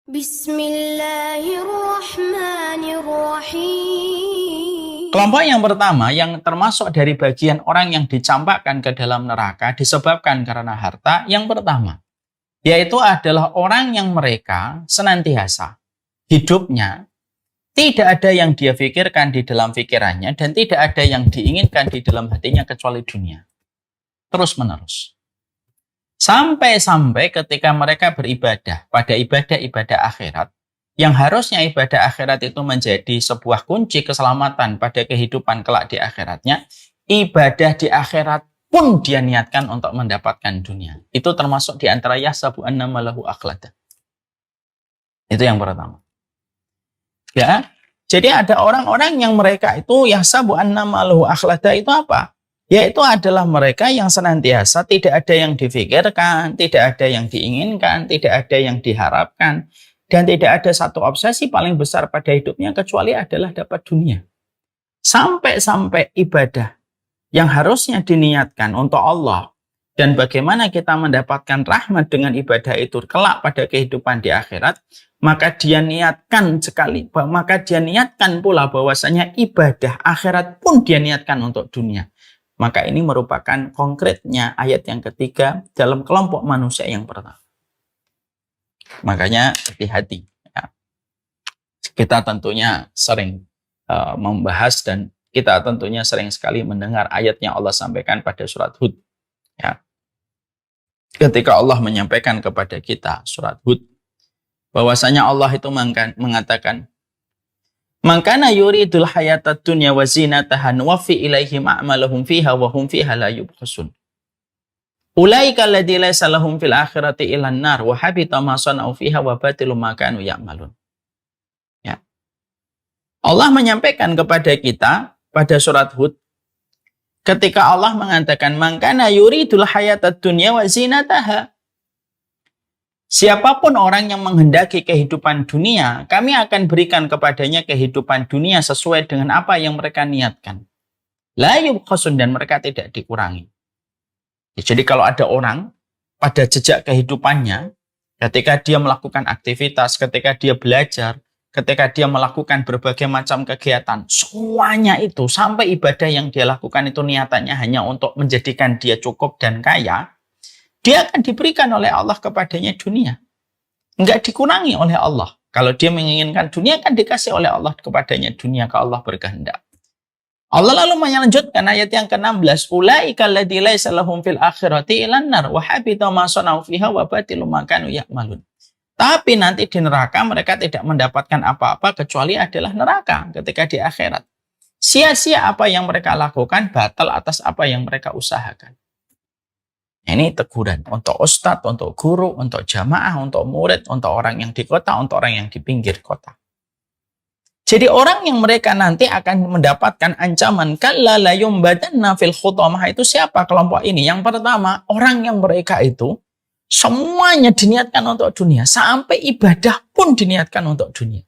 Bismillahirrahmanirrahim. Kelompok yang pertama yang termasuk dari bagian orang yang dicampakkan ke dalam neraka disebabkan karena harta, yang pertama yaitu adalah orang yang mereka senantiasa hidupnya tidak ada yang dia pikirkan di dalam pikirannya dan tidak ada yang diinginkan di dalam hatinya kecuali dunia. Terus menerus. Sampai-sampai ketika mereka beribadah pada ibadah-ibadah akhirat, yang harusnya ibadah akhirat itu menjadi sebuah kunci keselamatan pada kehidupan kelak di akhiratnya, ibadah di akhirat pun dia niatkan untuk mendapatkan dunia. Itu termasuk di antara yahsabu annama lahu akhlada. Itu yang pertama. Ya, jadi ada orang-orang yang mereka itu yahsabu annama lahu akhlada itu apa? Yaitu adalah mereka yang senantiasa tidak ada yang difikirkan, tidak ada yang diinginkan, tidak ada yang diharapkan, dan tidak ada satu obsesi paling besar pada hidupnya kecuali adalah dapat dunia. Sampai-sampai ibadah yang harusnya diniatkan untuk Allah dan bagaimana kita mendapatkan rahmat dengan ibadah itu kelak pada kehidupan di akhirat, maka dia niatkan pula bahwasanya ibadah akhirat pun dia niatkan untuk dunia. Maka ini merupakan konkretnya ayat yang ketiga dalam kelompok manusia yang pertama. Makanya hati-hati. Ya. Kita tentunya sering membahas dan kita tentunya sering sekali mendengar ayat yang Allah sampaikan pada surat Hud. Ya. Ketika Allah menyampaikan kepada kita surat Hud, bahwasanya Allah itu mengatakan, "Man kana yuridul hayatad dunya wa zinataha nuwaffi ilaihim a'malahum fiha wa hum fiha la yubkhasun. Ulaika alladzi laysa lahum fil akhirati illan nar wa habita ma sana'u fiha wa batilu ma kanu ya'malun." Ya. Allah menyampaikan kepada kita pada surat Hud ketika Allah mengatakan, "Man kana yuridul hayatad dunya wa zinataha." Siapapun orang yang menghendaki kehidupan dunia, kami akan berikan kepadanya kehidupan dunia sesuai dengan apa yang mereka niatkan. La yubkhasun, dan mereka tidak dikurangi. Jadi kalau ada orang pada jejak kehidupannya, ketika dia melakukan aktivitas, ketika dia belajar, ketika dia melakukan berbagai macam kegiatan, semuanya itu sampai ibadah yang dia lakukan itu niatannya hanya untuk menjadikan dia cukup dan kaya, dia akan diberikan oleh Allah kepadanya dunia. Enggak dikurangi oleh Allah. Kalau dia menginginkan dunia, akan dikasih oleh Allah kepadanya dunia kalau Allah berkehendak. Allah lalu melanjutkan ayat yang ke-16. Ulaika alladzi laysa lahum fil akhirati illan nar wa habita ma sana'u fiha wa batilu ma kanu ya'malun. Tapi nanti di neraka mereka tidak mendapatkan apa-apa kecuali adalah neraka ketika di akhirat. Sia-sia apa yang mereka lakukan, batal atas apa yang mereka usahakan. Ini teguran untuk ustadz, untuk guru, untuk jamaah, untuk murid, untuk orang yang di kota, untuk orang yang di pinggir kota. Jadi orang yang mereka nanti akan mendapatkan ancaman kalla la yumbadanna fil khutamah, itu siapa kelompok ini? Yang pertama, orang yang mereka itu semuanya diniatkan untuk dunia, sampai ibadah pun diniatkan untuk dunia.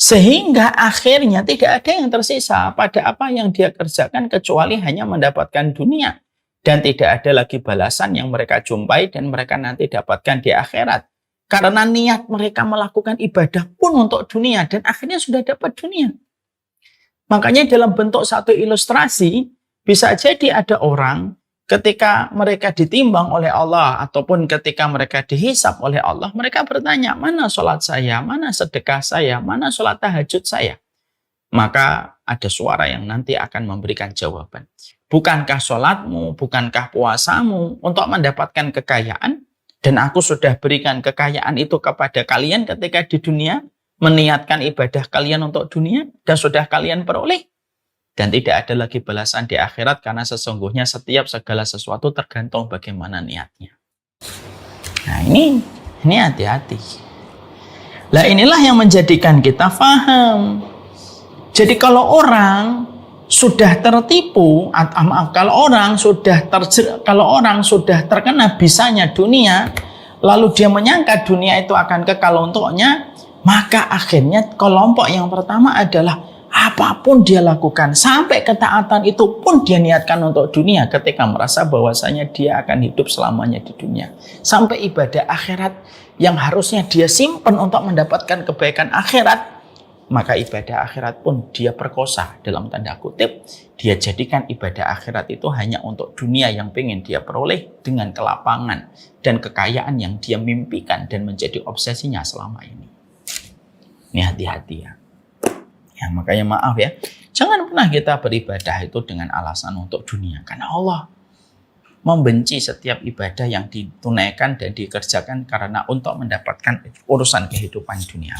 Sehingga akhirnya tidak ada yang tersisa pada apa yang dia kerjakan kecuali hanya mendapatkan dunia. Dan tidak ada lagi balasan yang mereka jumpai dan mereka nanti dapatkan di akhirat. Karena niat mereka melakukan ibadah pun untuk dunia dan akhirnya sudah dapat dunia. Makanya dalam bentuk satu ilustrasi, bisa jadi ada orang ketika mereka ditimbang oleh Allah ataupun ketika mereka dihisap oleh Allah, mereka bertanya, mana sholat saya, mana sedekah saya, mana sholat tahajud saya? Maka ada suara yang nanti akan memberikan jawaban. Bukankah sholatmu, bukankah puasamu untuk mendapatkan kekayaan? Dan aku sudah berikan kekayaan itu kepada kalian ketika di dunia, meniatkan ibadah kalian untuk dunia, dan sudah kalian peroleh. Dan tidak ada lagi balasan di akhirat karena sesungguhnya setiap segala sesuatu tergantung bagaimana niatnya. Nah ini hati-hati. Lah inilah yang menjadikan kita faham. Jadi kalau orang sudah tertipu, kalau orang sudah terkena bisanya dunia, lalu dia menyangka dunia itu akan kekal untuknya, maka akhirnya kelompok yang pertama adalah Apapun dia lakukan, sampai ketaatan itu pun dia niatkan untuk dunia ketika merasa bahwasanya dia akan hidup selamanya di dunia. Sampai ibadah akhirat yang harusnya dia simpan untuk mendapatkan kebaikan akhirat, maka ibadah akhirat pun dia perkosa dalam tanda kutip. Dia jadikan ibadah akhirat itu hanya untuk dunia yang pengen dia peroleh dengan kelapangan dan kekayaan yang dia mimpikan dan menjadi obsesinya selama ini. Ini hati-hati ya. Ya, makanya maaf ya, jangan pernah kita beribadah itu dengan alasan untuk dunia. Karena Allah membenci setiap ibadah yang ditunaikan dan dikerjakan karena untuk mendapatkan urusan kehidupan dunia.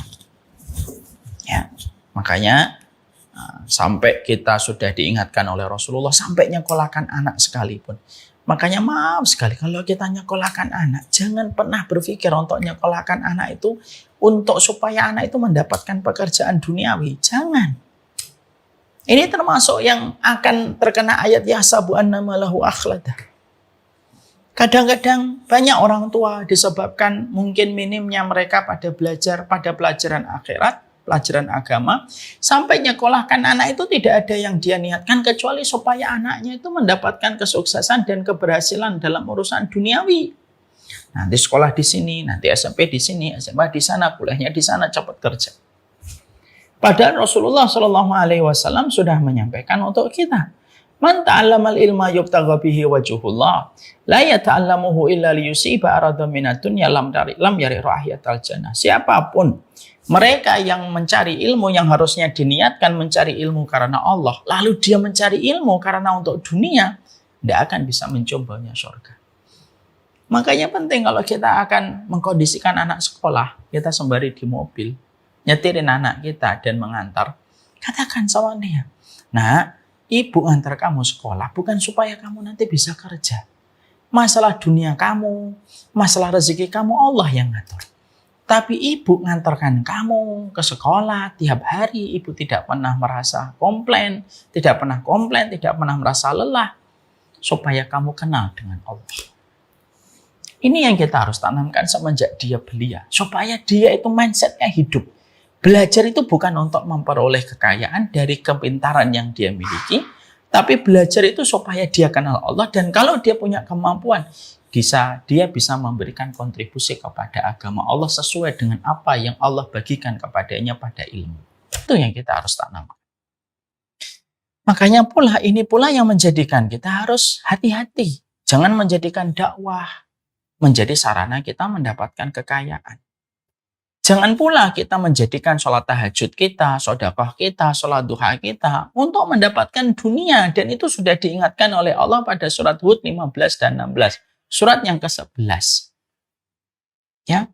Ya, makanya sampai kita sudah diingatkan oleh Rasulullah sampai nyekolakan anak sekalipun. Makanya maaf sekali kalau kita nyekolakan anak, jangan pernah berpikir untuk nyekolakan anak itu untuk supaya anak itu mendapatkan pekerjaan duniawi. Jangan. Ini termasuk yang akan terkena ayat yahsabu annama lahu akhladah. Kadang-kadang banyak orang tua disebabkan mungkin minimnya mereka pada pelajaran akhirat, pelajaran agama, sampai nyekolahkan anak itu tidak ada yang dia niatkan kecuali supaya anaknya itu mendapatkan kesuksesan dan keberhasilan dalam urusan duniawi. Nanti sekolah di sini, nanti SMP di sini, SMA di sana, kuliahnya di sana, cepat kerja. Padahal Rasulullah SAW sudah menyampaikan untuk kita, man ta'allamal ilma yubtagha bihi wajhullah la yata'allamuhu illa liyusiba arada minad dunya lam yari rahiyatal jannah. Siapapun mereka yang mencari ilmu yang harusnya diniatkan mencari ilmu karena Allah, lalu dia mencari ilmu karena untuk dunia, tidak akan bisa mencobanya surga. Makanya penting kalau kita akan mengkondisikan anak sekolah, kita sembari di mobil, nyetirin anak kita dan mengantar, katakan sama dia, nah, ibu antar kamu sekolah bukan supaya kamu nanti bisa kerja. Masalah dunia kamu, masalah rezeki kamu Allah yang ngatur. Tapi ibu ngantarkan kamu ke sekolah tiap hari, ibu tidak pernah merasa komplain, tidak pernah merasa lelah, supaya kamu kenal dengan Allah. Ini yang kita harus tanamkan semenjak dia belia, supaya dia itu mindsetnya hidup. Belajar itu bukan untuk memperoleh kekayaan dari kepintaran yang dia miliki, tapi belajar itu supaya dia kenal Allah, dan kalau dia punya kemampuan, dia bisa memberikan kontribusi kepada agama Allah sesuai dengan apa yang Allah bagikan kepadanya pada ilmu. Itu yang kita harus tanamkan. Makanya ini pula yang menjadikan kita harus hati-hati. Jangan menjadikan dakwah menjadi sarana kita mendapatkan kekayaan. Jangan pula kita menjadikan sholat tahajud kita, sedekah kita, sholat duha kita untuk mendapatkan dunia. Dan itu sudah diingatkan oleh Allah pada surat Hud 15 dan 16. Surat yang ke-11. Ya.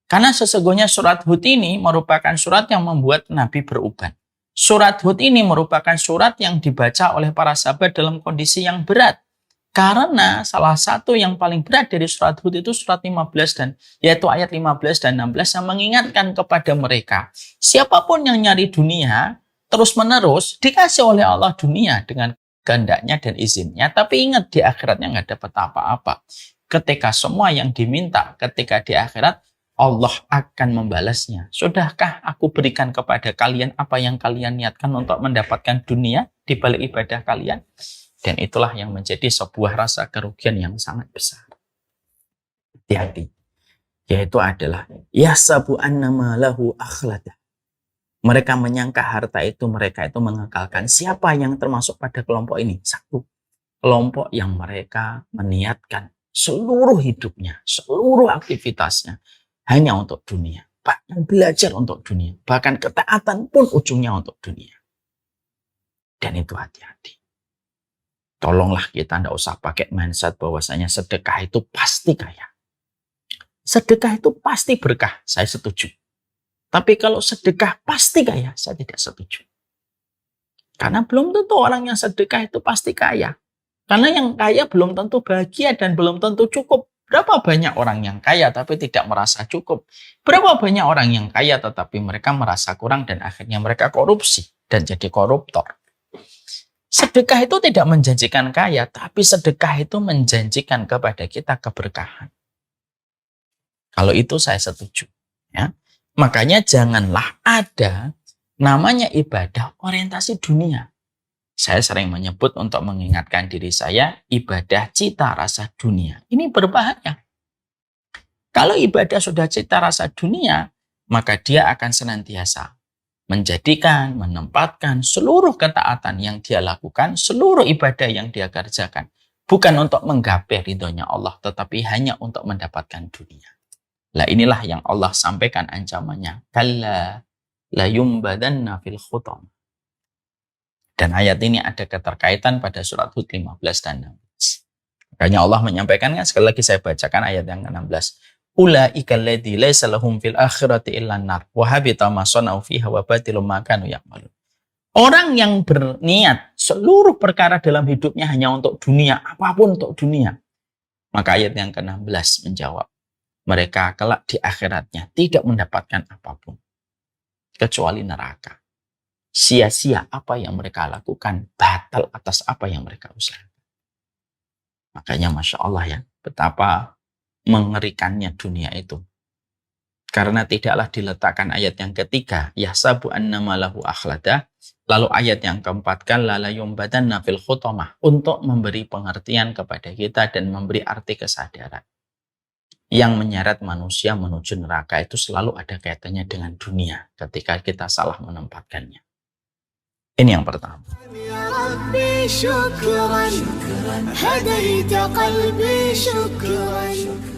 Karena sesungguhnya surat Hud ini merupakan surat yang membuat Nabi beruban. Surat Hud ini merupakan surat yang dibaca oleh para sahabat dalam kondisi yang berat. Karena salah satu yang paling berat dari surat Hud itu surat 15 yaitu ayat 15 dan 16 yang mengingatkan kepada mereka. Siapapun yang nyari dunia terus-menerus dikasih oleh Allah dunia dengan kehendaknya dan izinnya, tapi ingat di akhiratnya nggak dapat apa-apa. Ketika semua yang diminta ketika di akhirat, Allah akan membalasnya. Sudahkah aku berikan kepada kalian apa yang kalian niatkan untuk mendapatkan dunia di balik ibadah kalian? Dan itulah yang menjadi sebuah rasa kerugian yang sangat besar. Hati-hati. Yaitu adalah yahsabu annama lahu akhladah. Mereka menyangka harta itu mereka itu mengekalkan. Siapa yang termasuk pada kelompok ini? Satu, kelompok yang mereka meniatkan seluruh hidupnya, seluruh aktivitasnya hanya untuk dunia. Bahkan belajar untuk dunia. Bahkan ketaatan pun ujungnya untuk dunia. Dan itu hati-hati. Tolonglah kita tidak usah pakai mindset bahwasanya sedekah itu pasti kaya. Sedekah itu pasti berkah, saya setuju. Tapi kalau sedekah pasti kaya, saya tidak setuju. Karena belum tentu orang yang sedekah itu pasti kaya. Karena yang kaya belum tentu bahagia dan belum tentu cukup. Berapa banyak orang yang kaya tapi tidak merasa cukup? Berapa banyak orang yang kaya tetapi mereka merasa kurang dan akhirnya mereka korupsi dan jadi koruptor? Sedekah itu tidak menjanjikan kaya, tapi sedekah itu menjanjikan kepada kita keberkahan. Kalau itu saya setuju. Ya. Makanya janganlah ada Namanya ibadah orientasi dunia. Saya sering menyebut untuk mengingatkan diri saya, ibadah cita rasa dunia. Ini berbahaya. Kalau ibadah sudah cita rasa dunia, maka dia akan senantiasa menjadikan, menempatkan seluruh ketaatan yang dia lakukan, seluruh ibadah yang dia kerjakan, bukan untuk menggapai ridhonya Allah, tetapi hanya untuk mendapatkan dunia. Lah inilah yang Allah sampaikan ancamannya. Kalla la yumbadanna fil khutam. Dan ayat ini ada keterkaitan pada surat Hud 15 dan 16. Makanya Allah menyampaikan, sekali lagi saya bacakan ayat yang ke-16. Ulaika alladzi laisa lahum fil akhirati illan nar wa habita ma sanau fiha wa batilum ma kanu ya'malun. Orang yang berniat seluruh perkara dalam hidupnya hanya untuk dunia, apapun untuk dunia. Maka ayat yang ke-16 menjawab, mereka kelak di akhiratnya tidak mendapatkan apapun kecuali neraka. Sia-sia apa yang mereka lakukan, batal atas apa yang mereka usahakan. Makanya Masya Allah ya, betapa mengerikannya dunia itu. Karena tidaklah diletakkan ayat yang ketiga, yahsabu annama lahu akhlada, lalu ayat yang keempat, kalla la yumbadanna fil khutamah, untuk memberi pengertian kepada kita dan memberi arti kesadaran. Yang menyeret manusia menuju neraka itu selalu ada kaitannya dengan dunia ketika kita salah menempatkannya. Ini yang pertama. Ya Rabbi syukran, hadaita qalbi syukran.